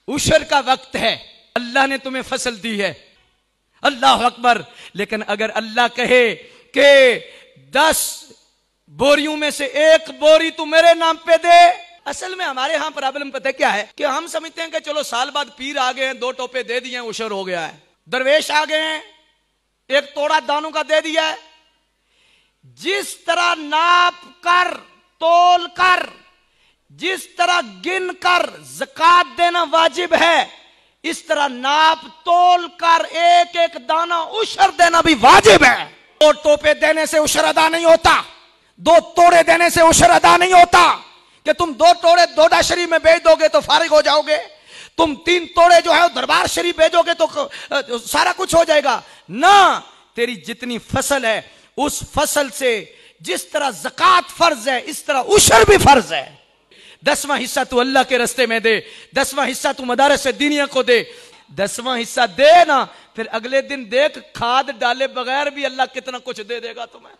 उशर का वक्त है, अल्लाह ने तुम्हें फसल दी है, अल्लाह अकबर। लेकिन अगर अल्लाह कहे कि 10 बोरियों में से 1 बोरी तू मेरे नाम पे दे। असल में हमारे यहां प्रॉब्लम पता है क्या है कि हम समझते हैं कि चलो साल बाद पीर आ गए हैं, 2 टोपे दे दिए, उशर हो गया है। दरवेश आ गए हैं, 1 तोड़ा दानों का दे दिया है। जिस तरह नाप कर, तोल कर, जिस तरह गिन कर ज़कात देना वाजिब है, इस तरह नाप तोल कर 1-1 दाना उशर देना भी वाजिब है। 2 टोपे देने से उशर अदा नहीं होता, 2 तोड़े देने से उशर अदा नहीं होता कि तुम 2 तोड़े दोडा शरीफ में बेच दोगे तो फारिग हो जाओगे, तुम 3 तोड़े जो है दरबार शरीफ भेजोगे तो सारा कुछ हो जाएगा ना। तेरी जितनी फसल है उस फसल से जिस तरह ज़कात फर्ज है, इस तरह उशर भी फर्ज है। 10वां हिस्सा तू अल्लाह के रास्ते में दे, 10वां हिस्सा तू मदारस दीनिया को दे। 10वां हिस्सा दे ना, फिर अगले दिन देख खाद डाले बगैर भी अल्लाह कितना कुछ दे देगा तुम्हें।